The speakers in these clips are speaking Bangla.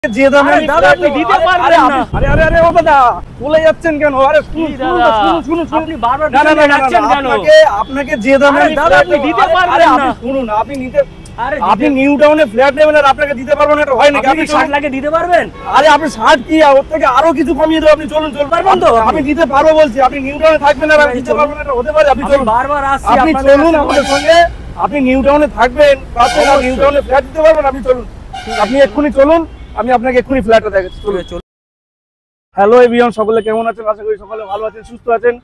যে দামে দাদা আপনি দিতে পারবেন না। আরে আরে আরে ও দাদা বলে যাচ্ছেন কেন? আরে শুনুন আপনি বারবার যাচ্ছেন কেন? আপনাকে যে দামে দাদা আপনি দিতে পারবেন না। শুনুন আপনি নিতে আপনি নিউ টাউনে ফ্ল্যাট নেবেন আর আপনাকে দিতে পারবেন না, এটা হয় নাকি? আপনি 60 লাখে দিতে পারবেন? আরে আপনি 60 কি ওর থেকে আরো কিছু কমিয়ে দেব, আপনি চলুন পারবেন তো? আমি দিতে পারবো বলছি, আপনি নিউ টাউনে থাকবেন আর আমি দিতে পারবো না, এটা হতে পারে? আপনি চলুন, বারবার আসছি, আপনি চলুন আমাদের সঙ্গে। আপনি নিউ টাউনে থাকবেন, তারপর নিউ টাউনে ফ্ল্যাট দিতে পারবেন? আপনি চলুন, আপনি এক্ষুনি চলুন, আমি আপনাকে এক্ষুনি ফ্ল্যাটটা দেখাচ্ছি। চলুন। হ্যালো এভরিওয়ান, সকলে কেমন আছেন? আশা করি সকলে ভালো আছেন, সুস্থ আছেন।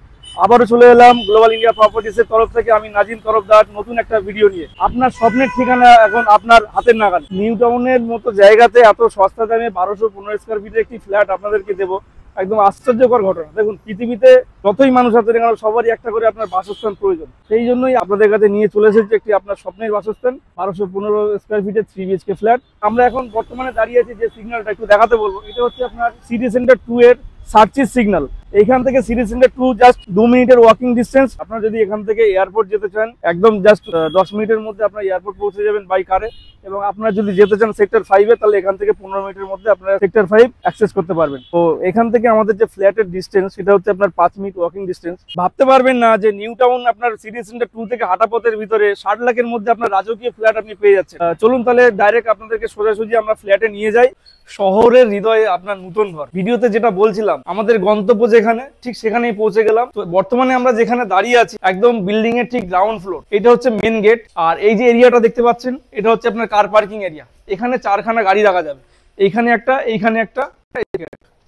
আবারও চলে এলাম গ্লোবাল ইন্ডিয়া প্রপার্টিজের তরফ থেকে। আমি নাজিম তরফদার নতুন একটা ভিডিও নিয়ে। আপনার স্বপ্নের ঠিকানা এখন আপনার হাতের নাগাল। নিউ টাউনের মতো জায়গাতে এত সস্তা দামে 1215 স্কয়ার ফিটের একটি ফ্ল্যাট আপনাদেরকে দেবো। একদম আশ্চর্যকর ঘটনা। দেখুন, পৃথিবীতে যতই মানুষ আছে কেন সবারই একটা করে আপনার বাসস্থান প্রয়োজন। সেই জন্যই আপনাদের কাছে নিয়ে চলে এসেছি একটি আপনার স্বপ্নের বাসস্থান, 1215 স্কয়ার ফিটের 3 BHK ফ্ল্যাট। আমরা এখন বর্তমানে দাঁড়িয়ে আছি যে সিগন্যালটা একটু দেখাতে বলবো, এটা হচ্ছে আপনার সিটি সেন্টার 2 এর সার্চিস সিগন্যাল। এখান থেকে সিটি সেন্টার 2 জাস্ট 2 মিনিটের ওয়াকিং ডিস্টেন্স। আপনারা যদি এখান থেকে এয়ারপোর্ট যেতে চান, একদম জাস্ট 10 মিনিটের মধ্যে আপনারা এয়ারপোর্ট পৌঁছে যাবেন বাই কারে। এবং আপনারা যদি যেতে চান সেক্টর 5 এ, তাহলে এখান থেকে 15 মিনিটের মধ্যে আপনারা সেক্টর 5 অ্যাক্সেস করতে পারবেন। তো এখান থেকে আমাদের যে ফ্ল্যাটের ডিস্টেন্স, সেটা হচ্ছে আপনার 5 মিনিট ওয়াকিং ডিস্টেন্স। ভাবতে পারবেন না যে নিউ টাউন আপনার সিটি সেন্টার 2 থেকে হাঁটা পথের ভিতরে 60 লাখের মধ্যে আপনার রাজকীয় ফ্ল্যাট আপনি পেয়ে যাচ্ছেন। চলুন তাহলে ডাইরেক্ট আপনাদেরকে সোজাসুজি আমরা ফ্ল্যাটে নিয়ে যাই। শহরের হৃদয়ে আপনার নতুন ঘর। ভিডিওতে যেটা বলছিলাম, আমাদের গন্তব্য যেখানে, ঠিক সেখানেই পৌঁছে গেলাম। তো বর্তমানে আমরা যেখানে দাঁড়িয়ে আছি, একদম বিল্ডিং এর ঠিক গ্রাউন্ড ফ্লোর। এটা হচ্ছে মেন গেট। আর এই যে এরিয়াটা দেখতে পাচ্ছেন, এটা হচ্ছে আপনার কার পার্কিং এরিয়া। এখানে 4খানা গাড়ি রাখা যাবে। এইখানে একটা, এইখানে একটা,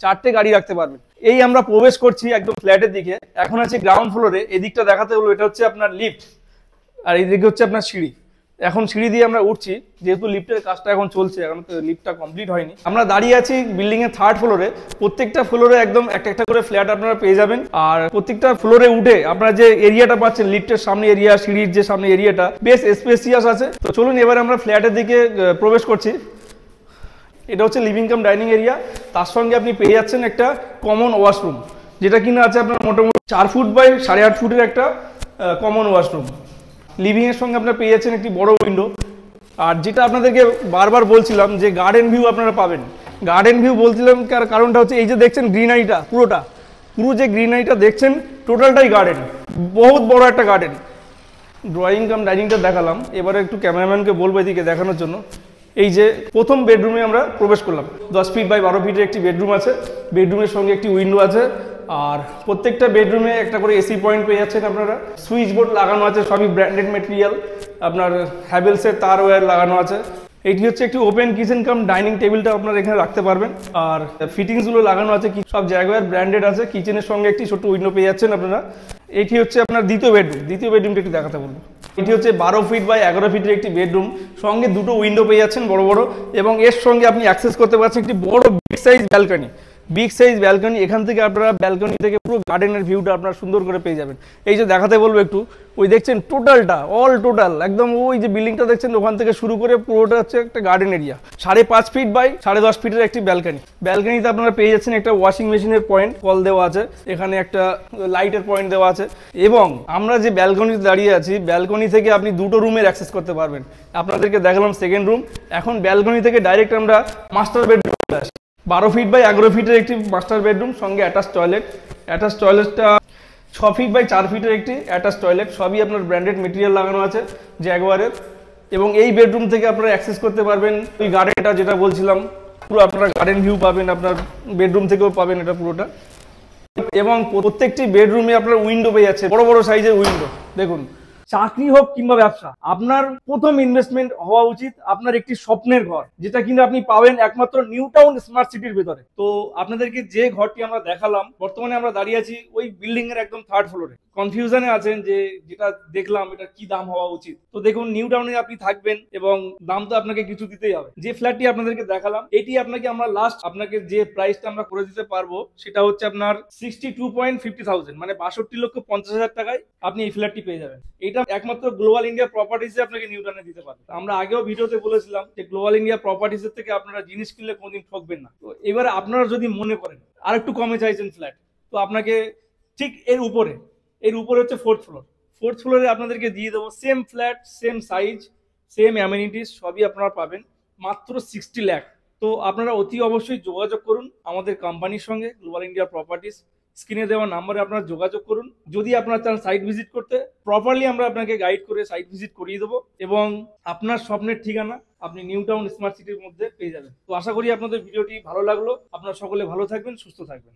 4টে গাড়ি রাখতে পারবেন। এই আমরা প্রবেশ করছি একদম ফ্ল্যাটের দিকে। এখন আছে গ্রাউন্ড ফ্লোরে। এদিকটা দেখাতে হলো, এটা হচ্ছে আপনার লিফট, আর এইদিকে হচ্ছে আপনার সিঁড়ি। এখন সিঁড়ি দিয়ে আমরা উঠছি, যেহেতু লিফটের কাজটা এখন চলছে, এখন তো লিফটটা কমপ্লিট হয়নি। আমরা দাঁড়িয়ে আছি বিল্ডিং এর 3rd ফ্লোরে। প্রত্যেকটা ফ্লোরে একদম একটা একটা করে ফ্ল্যাট আপনারা পেয়ে যাবেন। আর প্রত্যেকটা ফ্লোরে উঠে আপনারা যে এরিয়াটা পাচ্ছেন, লিফটের সামনে এরিয়া, সিঁড়ির যে সামনে এরিয়াটা বেশ স্পেসিয়াস আছে। তো চলুন এবার আমরা ফ্ল্যাটের দিকে প্রবেশ করছি। এটা হচ্ছে লিভিং কাম ডাইনিং এরিয়া। তার সঙ্গে আপনি পেয়ে যাচ্ছেন একটা কমন ওয়াশরুম, যেটা কিনা আছে আপনার মোটামুটি 4 ফুট বাই 8.5 ফুটের একটা কমন ওয়াশরুম। লিভিং এর সঙ্গে আপনারা পেয়ে যাচ্ছেন একটি বড় উইন্ডো। আর যেটা আপনাদেরকে বারবার বলছিলাম যে গার্ডেন ভিউ আপনারা পাবেন। গার্ডেন ভিউ বলছিলাম কারণটা হচ্ছে এই যে দেখছেন গ্রিনারিটা, পুরো যে গ্রিনারিটা দেখছেন, টোটালটাই গার্ডেন। বহুত বড় একটা গার্ডেন। ড্রয়িং কাম ডাইনিংটা দেখালাম, এবারে একটু ক্যামেরাম্যানকে বলবো এদিকে দেখানোর জন্য। এই যে প্রথম বেডরুমে আমরা প্রবেশ করলাম। 10 ফিট বাই 12 ফিটের একটি বেডরুম আছে। বেডরুমের সঙ্গে একটি উইন্ডো আছে। আর প্রত্যেকটা বেডরুমে একটা করে এসি পয়েন্ট পেয়ে যাচ্ছেন আপনারা। সুইচ বোর্ড লাগানো আছে, সবই ব্র্যান্ডেড মেটেরিয়াল। আপনার হ্যাভেলসের তার ওয়্যার লাগানো আছে। এটি হচ্ছে একটি ওপেন কিচেন কাম ডাইনিং টেবিলটা আপনারা এখানে রাখতে পারবেন। আর ফিটিংসগুলো লাগানো আছে, সব জায়গায় ব্র্যান্ডেড আছে। কিচেনের সঙ্গে একটি ছোট্ট উইন্ডো পেয়ে যাচ্ছেন আপনারা। এটি হচ্ছে আপনার দ্বিতীয় বেডরুমটা একটু দেখাতে বলবো। এটি হচ্ছে 12 ফিট বাই 11 ফিটের একটি বেডরুম। সঙ্গে দুটো উইন্ডো পেয়ে যাচ্ছেন বড় বড়। এবং এর সঙ্গে আপনি অ্যাক্সেস করতে পারছেন একটি বড় বিগ সাইজ ব্যালকনি। এখান থেকে আপনারা ব্যালকনি থেকে পুরো গার্ডেনের ভিউটা আপনারা সুন্দর করে পেয়ে যাবেন। এই যে দেখাতে বলবো একটু, ওই দেখছেন টোটালটা, অল টোটাল একদম ওই যে বিল্ডিংটা দেখছেন, ওখান থেকে শুরু করে পুরোটা হচ্ছে একটা গার্ডেন এরিয়া। 5.5 ফিট বাই 10.5 ফিটের একটি ব্যালকনিতে আপনারা পেয়ে যাচ্ছেন একটা ওয়াশিং মেশিনের পয়েন্ট, কল দেওয়া আছে। এখানে একটা লাইটের পয়েন্ট দেওয়া আছে। এবং আমরা যে ব্যালকনিতে দাঁড়িয়ে আছি, ব্যালকনি থেকে আপনি দুটো রুমের অ্যাক্সেস করতে পারবেন। আপনাদেরকে দেখালাম সেকেন্ড রুম। এখন ব্যালকনি থেকে ডাইরেক্ট আমরা মাস্টার বেডরুম আসি। 12 ফিট বাই 11 ফিটের একটি মাস্টার বেডরুম, সঙ্গে অ্যাটাচ টয়লেটটা 6 ফিট বাই 4 ফিটের একটি অ্যাটাচ টয়লেট। সবই আপনার ব্র্যান্ডেড মেটেরিয়াল লাগানো আছে জ্যাগুয়ারের। এবং এই বেডরুম থেকে আপনারা অ্যাক্সেস করতে পারবেন ওই গার্ডেনটা, যেটা বলছিলাম। পুরো আপনারা গার্ডেন ভিউ পাবেন, আপনার বেডরুম থেকেও পাবেন এটা পুরোটা। এবং প্রত্যেকটি বেডরুমে আপনার উইন্ডো পেয়ে যাচ্ছে, বড় বড় সাইজের উইন্ডো। দেখুন, চাকরি হোক কিংবা ব্যবসা, আপনার প্রথম ইনভেস্টমেন্ট হওয়া উচিত আপনার একটি স্বপ্নের ঘর, যেটা কিন্তু আপনি পাবেন একমাত্র নিউ টাউন স্মার্ট সিটির ভিতরে। তো আপনাদেরকে যে ঘরটি আমরা দেখালাম, বর্তমানে আমরা দাঁড়িয়ে আছি ওই বিল্ডিং এর একদম 3rd ফ্লোরে। কনফিউশনে আছেন যে যেটা দেখলাম এটা কি দাম হওয়া উচিত। তো দেখুন, নিউ টাউনে আপনি থাকবেন এবং দাম তো আপনাকে কিছু দিতেই হবে। যে ফ্ল্যাটটি আপনাদেরকে দেখালাম, এটি আপনাকে যে প্রাইসটা আমরা করে দিতে পারবো, সেটা হচ্ছে আপনার 62.50,000, মানে 62,50,000 টাকায় আপনি এই ফ্ল্যাটটি পেয়ে যাবেন। এটা একমাত্র গ্লোবাল ইন্ডিয়া প্রপার্টিজে আপনাকে নিউ টাউনে দিতে পারবে। আমরা আগেও ভিডিওতে বলেছিলাম যে গ্লোবাল ইন্ডিয়া প্রপার্টিজের থেকে আপনারা জিনিস কিনলে কোনোদিন ঠকবেন না। তো এবারে আপনারা যদি মনে করেন আর একটু কমে চাইছেন ফ্ল্যাট, তো আপনাকে ঠিক এর উপরে হচ্ছে 4th ফ্লোরে আপনাদেরকে দিয়ে দেবো same flat, same size, same amenities, সবই আপনারা পাবেন মাত্র 60 লাখ। তো আপনারা অতি অবশ্যই যোগাযোগ করুন আমাদের কোম্পানির সঙ্গে, গ্লোবাল ইন্ডিয়া প্রপার্টিস। স্ক্রিনে দেওয়া নাম্বারে আপনারা যোগাযোগ করুন। যদি আপনারা চান সাইট ভিজিট করতে, প্রপারলি আমরা আপনাকে গাইড করে সাইট ভিজিট করিয়ে দেবো এবং আপনার স্বপ্নের ঠিকানা আপনি নিউ টাউন স্মার্ট সিটির মধ্যে পেয়ে যাবেন। তো আশা করি আপনাদের ভিডিওটি ভালো লাগলো। আপনারা সকলে ভালো থাকবেন, সুস্থ থাকবেন।